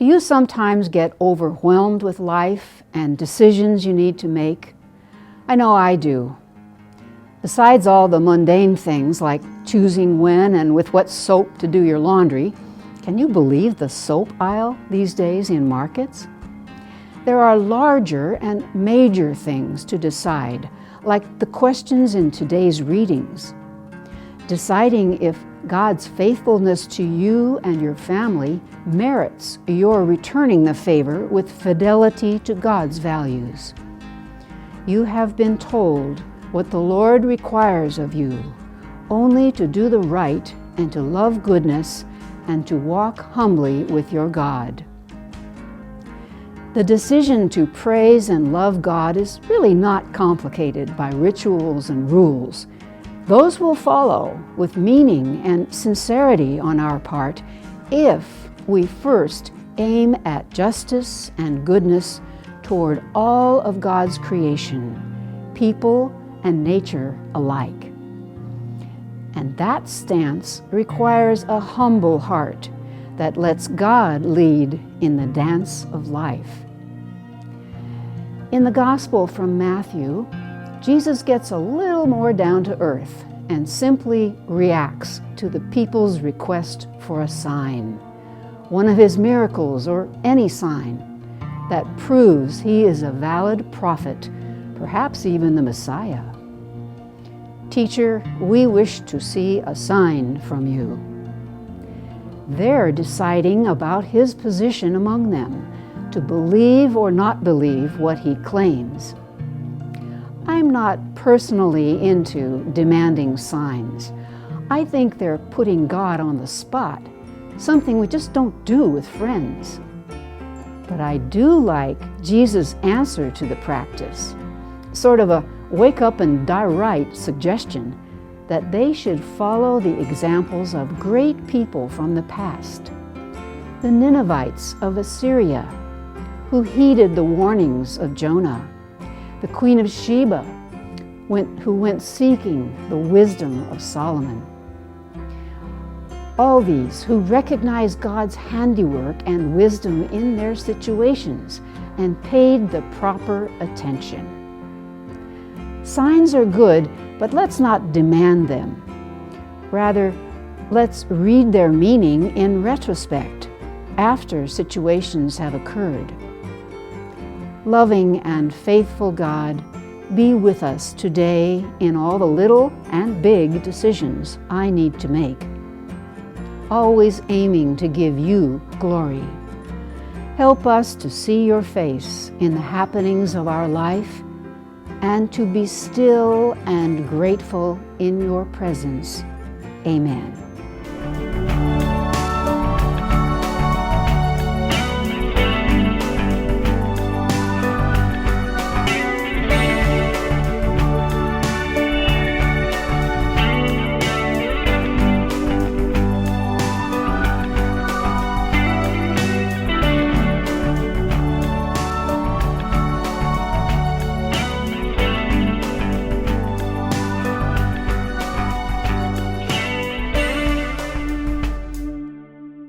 you sometimes get overwhelmed with life and decisions you need to make? I know I do. Besides all the mundane things like choosing when and with what soap to do your laundry, can you believe the soap aisle these days in markets? There are larger and major things to decide, like the questions in today's readings. Deciding if God's faithfulness to you and your family merits your returning the favor with fidelity to God's values. You have been told what the Lord requires of you, only to do the right and to love goodness and to walk humbly with your God. The decision to praise and love God is really not complicated by rituals and rules. Those will follow with meaning and sincerity on our part if we first aim at justice and goodness toward all of God's creation, people and nature alike. And that stance requires a humble heart that lets God lead in the dance of life. In the Gospel from Matthew, Jesus gets a little more down to earth and simply reacts to the people's request for a sign, one of his miracles or any sign that proves he is a valid prophet, perhaps even the Messiah. Teacher, we wish to see a sign from you. They're deciding about his position among them, to believe or not believe what he claims. I'm not personally into demanding signs. I think they're putting God on the spot, something we just don't do with friends. But I do like Jesus' answer to the practice, sort of a wake up and die right suggestion that they should follow the examples of great people from the past. The Ninevites of Assyria, who heeded the warnings of Jonah, the Queen of Sheba, who went seeking the wisdom of Solomon. All these who recognized God's handiwork and wisdom in their situations and paid the proper attention. Signs are good, but let's not demand them. Rather, let's read their meaning in retrospect, after situations have occurred. Loving and faithful God, be with us today in all the little and big decisions I need to make, always aiming to give you glory. Help us to see your face in the happenings of our life and to be still and grateful in your presence. Amen.